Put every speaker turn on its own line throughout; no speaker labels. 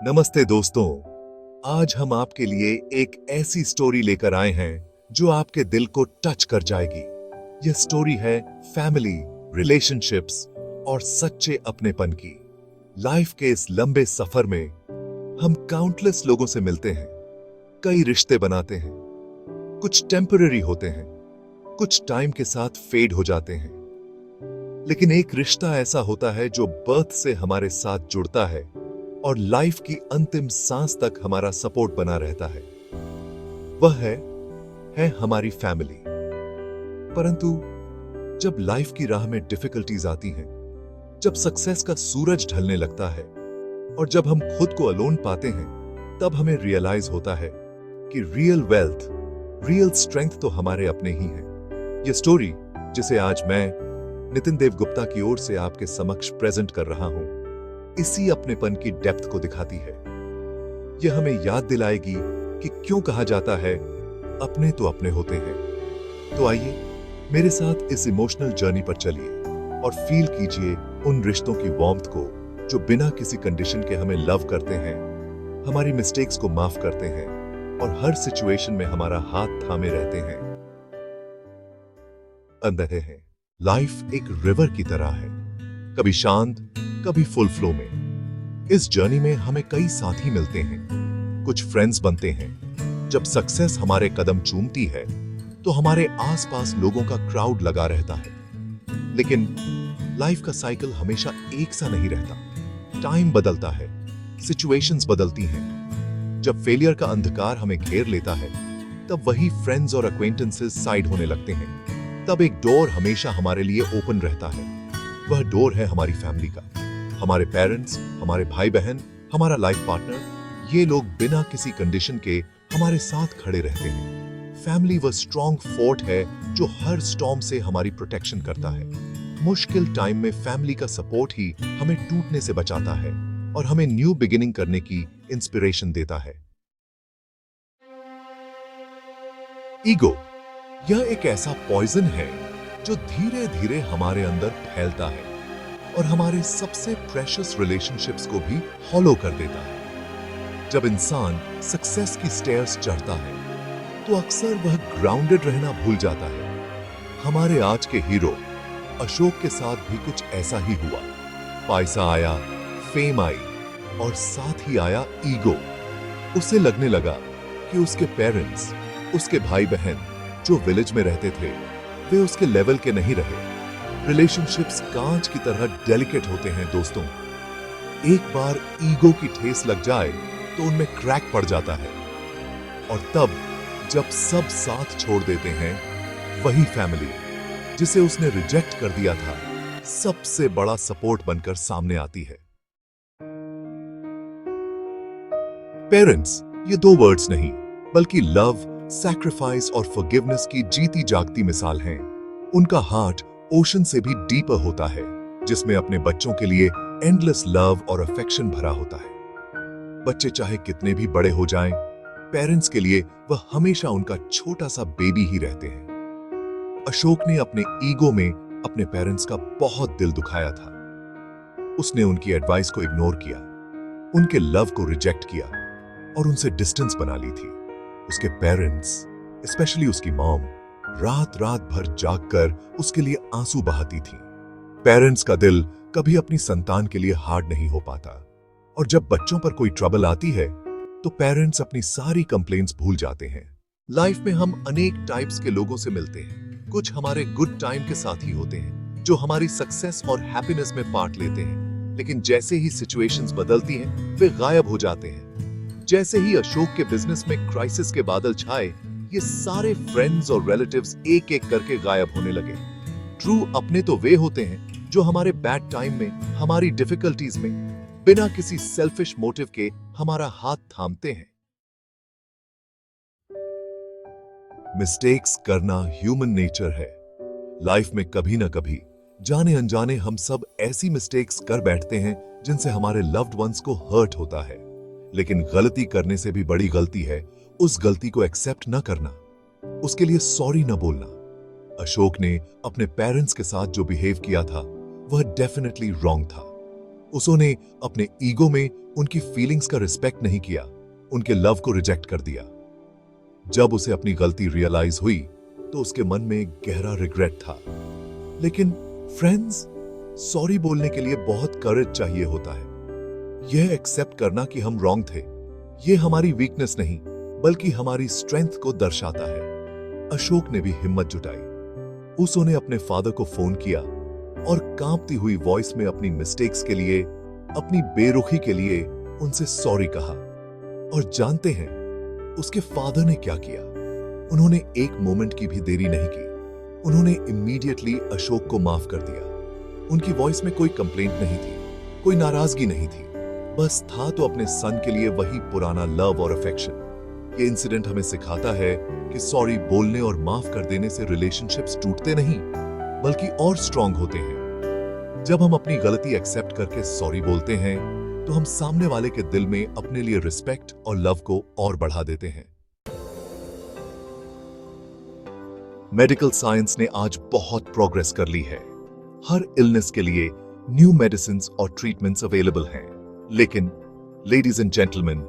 नमस्ते दोस्तों। आज हम आपके लिए एक ऐसी स्टोरी लेकर आए हैं जो आपके दिल को टच कर जाएगी। यह स्टोरी है फैमिली, रिलेशनशिप्स और सच्चे अपनेपन की। लाइफ के इस लंबे सफर में हम काउंटलेस लोगों से मिलते हैं, कई रिश्ते बनाते हैं। कुछ टेम्पररी होते हैं, कुछ टाइम के साथ फेड हो जाते हैं, लेकिन एक रिश्ता ऐसा होता है जो बर्थ से हमारे साथ जुड़ता है और लाइफ की अंतिम सांस तक हमारा सपोर्ट बना रहता है। वह है हमारी फैमिली। परंतु जब लाइफ की राह में डिफिकल्टीज आती हैं, जब सक्सेस का सूरज ढलने लगता है और जब हम खुद को अलोन पाते हैं, तब हमें रियलाइज होता है कि रियल वेल्थ, रियल स्ट्रेंथ तो हमारे अपने ही हैं। यह स्टोरी जिसे आज मैं नितिन देव गुप्ता की ओर से आपके समक्ष प्रेजेंट कर रहा हूं, इसी अपनेपन की डेप्थ को दिखाती है। यह हमें याद दिलाएगी कि क्यों कहा जाता है अपने तो अपने होते हैं। तो आइए मेरे साथ इस इमोशनल जर्नी पर चलिए और फील कीजिए उन रिश्तों की वार्मथ को जो बिना किसी कंडीशन के हमें लव करते हैं, हमारी मिस्टेक्स को माफ करते हैं और हर सिचुएशन में हमारा हाथ थामे रहते हैं। अंदर है लाइफ एक रिवर की तरह है, कभी शांत, कभी फुल फ्लो में। इस जर्नी में हमें कई साथी मिलते हैं, कुछ फ्रेंड्स बनते हैं। जब सक्सेस हमारे कदम चूमती है तो हमारे आसपास लोगों का क्राउड लगा रहता है। लेकिन लाइफ का साइकिल हमेशा एक सा नहीं रहता। टाइम बदलता है, सिचुएशंस बदलती हैं। जब फेलियर का अंधकार हमें घेर लेता है, तब वही फ्रेंड्स और अक्वेंटेंसेस साइड होने लगते हैं। तब एक डोर हमेशा हमारे लिए ओपन रहता है। वह डोर है हमारी फैमिली का। हमारे पेरेंट्स, हमारे भाई बहन, हमारा लाइफ पार्टनर, ये लोग बिना किसी कंडीशन के हमारे साथ खड़े रहते हैं। फैमिली वह स्ट्रॉन्ग फोर्ट है जो हर स्टॉर्म से हमारी प्रोटेक्शन करता है। मुश्किल टाइम में फैमिली का सपोर्ट ही हमें टूटने से बचाता है और हमें न्यू बिगिनिंग करने की इंस्पिरेशन देता है। ईगो, यह एक ऐसा पॉइजन है जो धीरे धीरे हमारे अंदर फैलता है और हमारे सबसे प्रेशियस रिलेशनशिप्स को भी हॉलो कर देता है। जब इंसान सक्सेस की स्टेयर्स चढ़ता है तो अक्सर वह ग्राउंडेड रहना भूल जाता है। हमारे आज के हीरो अशोक के साथ भी कुछ ऐसा ही हुआ। पैसा आया, फेम आई और साथ ही आया ईगो। उसे लगने लगा कि उसके पेरेंट्स, उसके भाई बहन जो विलेज में रहते थे, वे उसके लेवल के नहीं रहे। रिलेशनशिप्स कांच की तरह डेलिकेट होते हैं दोस्तों। एक बार ईगो की ठेस लग जाए तो उनमें क्रैक पड़ जाता है और तब जब सब साथ छोड़ देते हैं, वही फैमिली जिसे उसने रिजेक्ट कर दिया था, सबसे बड़ा सपोर्ट बनकर सामने आती है। पेरेंट्स ये दो वर्ड्स नहीं, बल्कि लव, सैक्रिफाइस और फॉरगिवनेस की जीती जागती मिसाल हैं। उनका हार्ट ओशन से भी डीपर होता है, जिसमें अपने बच्चों के लिए एंडलेस लव और अफेक्शन भरा होता है। बच्चे चाहे कितने भी बड़े हो जाएं, पेरेंट्स के लिए वह हमेशा उनका छोटा सा बेबी ही रहते हैं। अशोक ने अपने ईगो में अपने पेरेंट्स का बहुत दिल दुखाया था। उसने उनकी एडवाइस को इग्नोर किया, उनके लव को रिजेक्ट किया और उनसे डिस्टेंस बना ली थी। उसके पेरेंट्स, स्पेशली उसकी मॉम, रात रात भर जागकर उसके लिए आंसू बहाती थी। पेरेंट्स का दिल कभी अपनी संतान के लिए हार्ड नहीं हो पाता और जब बच्चों पर कोई ट्रबल आती है तो पेरेंट्स अपनी सारी कंप्लेंट्स भूल जाते हैं। लाइफ में हम अनेक टाइप्स के लोगों से मिलते हैं। कुछ हमारे गुड टाइम के साथी होते हैं जो हमारी सक्सेस और हैप्पीनेस में पार्ट लेते हैं, लेकिन जैसे ही सिचुएशंस बदलती हैं, वे गायब हो जाते हैं। जैसे ही अशोक के बिजनेस में क्राइसिस के बादल छाए, ये सारे फ्रेंड्स और रिलेटिव्स एक एक करके गायब होने लगे। ट्रू अपने तो वे होते हैं जो हमारे बैड टाइम में, हमारी डिफिकल्टीज में, बिना किसी सेल्फिश मोटिव के हमारा हाथ थामते हैं। मिस्टेक्स करना ह्यूमन नेचर है। लाइफ में कभी ना कभी जाने अनजाने हम सब ऐसी मिस्टेक्स कर बैठते हैं जिनसे हमारे लव्ड वंस को हर्ट होता है। लेकिन गलती करने से भी बड़ी गलती है उस गलती को एक्सेप्ट न करना, उसके लिए सॉरी न बोलना। अशोक ने अपने पेरेंट्स के साथ जो बिहेव किया था वह डेफिनेटली रॉन्ग था। उसने अपने ईगो में उनकी फीलिंग्स का रिस्पेक्ट नहीं किया, उनके लव को रिजेक्ट कर दिया। जब उसे अपनी गलती रियलाइज हुई तो उसके मन में गहरा रिग्रेट था। लेकिन फ्रेंड्स, सॉरी बोलने के लिए बहुत करेज चाहिए होता है। यह एक्सेप्ट करना कि हम रॉन्ग थे, यह हमारी वीकनेस नहीं बल्कि हमारी स्ट्रेंथ को दर्शाता है। अशोक ने भी हिम्मत जुटाई। उसने अपने फादर को फोन किया और कांपती हुई वॉइस में अपनी मिस्टेक्स के लिए, अपनी बेरुखी के लिए उनसे सॉरी कहा। और जानते हैं उसके फादर ने क्या किया? उन्होंने एक मोमेंट की भी देरी नहीं की। उन्होंने इमीडिएटली अशोक को माफ कर दिया। उनकी वॉइस में कोई कंप्लेंट नहीं थी, कोई नाराजगी नहीं थी, बस था तो अपने सन के लिए वही पुराना लव और अफेक्शन। ये इंसिडेंट हमें सिखाता है कि सॉरी बोलने और माफ कर देने से रिलेशनशिप्स टूटते नहीं बल्कि और स्ट्रांग होते हैं। जब हम अपनी गलती एक्सेप्ट करके सॉरी बोलते हैं तो हम सामने वाले के दिल में अपने लिए रिस्पेक्ट और लव को और बढ़ा देते हैं। मेडिकल साइंस ने आज बहुत प्रोग्रेस कर ली है। हर इलनेस के लिए न्यू मेडिसिन्स और ट्रीटमेंट्स अवेलेबल हैं। लेकिन लेडीज एंड जेंटलमैन,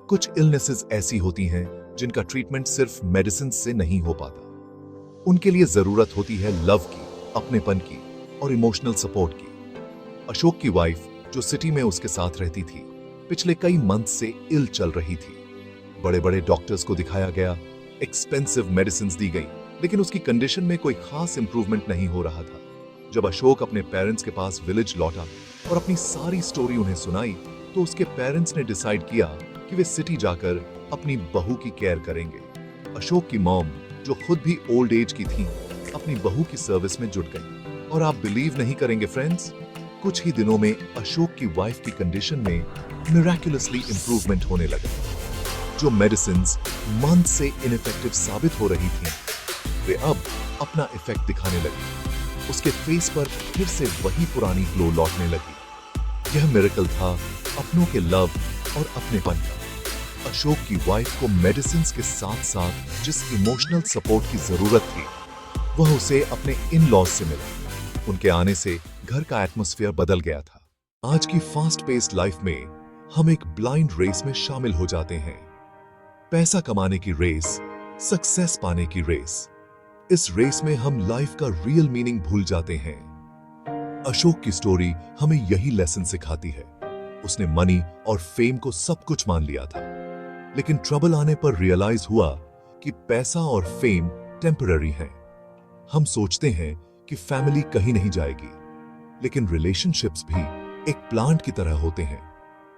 कुछ इलनेसेस ऐसी होती हैं जिनका ट्रीटमेंट सिर्फ मेडिसिन से नहीं हो पाता। उनके लिए जरूरत होती है लव की, अपनेपन की और इमोशनल सपोर्ट की। अशोक की वाइफ जो सिटी में उसके साथ रहती थी, पिछले कई मंथ से इल चल रही थी। बड़े बड़े डॉक्टर्स को दिखाया गया, एक्सपेंसिव मेडिसिन दी गई, लेकिन उसकी कंडीशन में कोई खास इंप्रूवमेंट नहीं हो रहा था। जब अशोक अपने पेरेंट्स के पास विलेज लौटा और अपनी सारी स्टोरी उन्हें सुनाई तो उसके पेरेंट्स ने डिसाइड किया कि वे सिटी जाकर अपनी बहू की केयर करेंगे। अशोक की मॉम, जो खुद भी ओल्ड एज की थी, अपनी बहू की सर्विस में जुट गई। और आप बिलीव नहीं करेंगे फ्रेंड्स, कुछ ही दिनों में अशोक की वाइफ की कंडीशन में मिराकुलसली इंप्रूवमेंट होने लगा। जो मेडिसिन्स मंथ से इनइफेक्टिव साबित हो रही थीं, वे अब अपना इफेक्ट दिखाने लगी। उसके फेस पर फिर से वही पुरानी ग्लो लौटने लगी। यह मिरेकल था अपनों के लव और अपनेपन का। अशोक की वाइफ को मेडिसिन्स के साथ साथ जिस इमोशनल सपोर्ट की जरूरत थी, वह उसे अपने इन लॉज से मिला। उनके आने से घर का एटमॉस्फेयर बदल गया था। आज की फास्ट पेस्ड लाइफ में हम एक ब्लाइंड रेस में शामिल हो जाते हैं। पैसा कमाने की रेस, सक्सेस पाने की रेस। इस रेस में हम लाइफ का रियल मीनिंग भूल जाते हैं। अशोक की स्टोरी हमें यही लेसन सिखाती है। उसने मनी और फेम को सब कुछ मान लिया था, लेकिन ट्रबल आने पर रियलाइज हुआ कि पैसा और फेम टेम्पररी है। हम सोचते हैं कि फैमिली कहीं नहीं जाएगी, लेकिन रिलेशनशिप्स भी एक प्लांट की तरह होते हैं।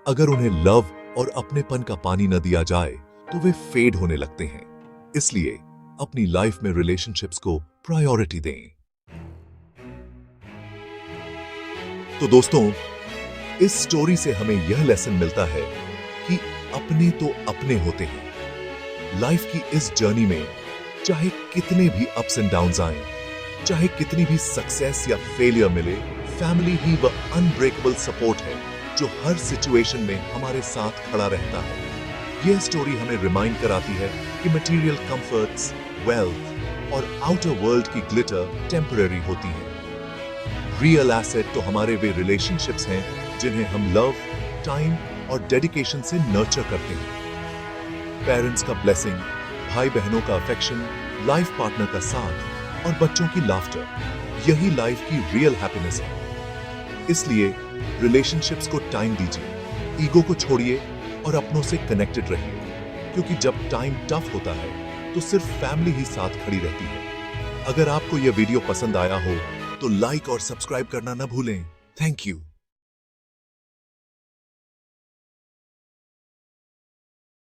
अगर उन्हें लव और अपनेपन का पानी न दिया जाए तो वे फेड होने लगते हैं। इसलिए अपनी लाइफ में रिलेशनशिप्स को प्रायोरिटी दें। तो दोस्तों, इस स्टोरी से हमें यह लेसन मिलता है कि अपने तो अपने होते हैं। लाइफ की इस जर्नी में चाहे कितने भी अप्स एंड डाउन्स आए, चाहे कितनी भी सक्सेस या फेलियर मिले, फैमिली ही वह अनब्रेकेबल सपोर्ट है जो हर सिचुएशन में हमारे साथ खड़ा रहता है। यह स्टोरी हमें रिमाइंड कराती है कि मटेरियल कंफर्ट्स, वेल्थ और आउटर वर्ल्ड की ग्लिटर टेम्पररी होती है। रियल एसेट तो हमारे वे रिलेशनशिप्स हैं जिन्हें हम लव, टाइम और डेडिकेशन से नर्चर करते हैं। पेरेंट्स का ब्लेसिंग, भाई बहनों का अफेक्शन, लाइफ पार्टनर का साथ और बच्चों की लाफ्टर, यही लाइफ की रियल हैप्पीनेस है। इसलिए रिलेशनशिप्स को टाइम दीजिए, ईगो को छोड़िए और अपनों से कनेक्टेड रहिए, क्योंकि जब टाइम टफ होता है तो सिर्फ फैमिली ही साथ खड़ी रहती है। अगर आपको यह वीडियो पसंद आया हो तो लाइक और सब्सक्राइब करना न भूलें। Thank you.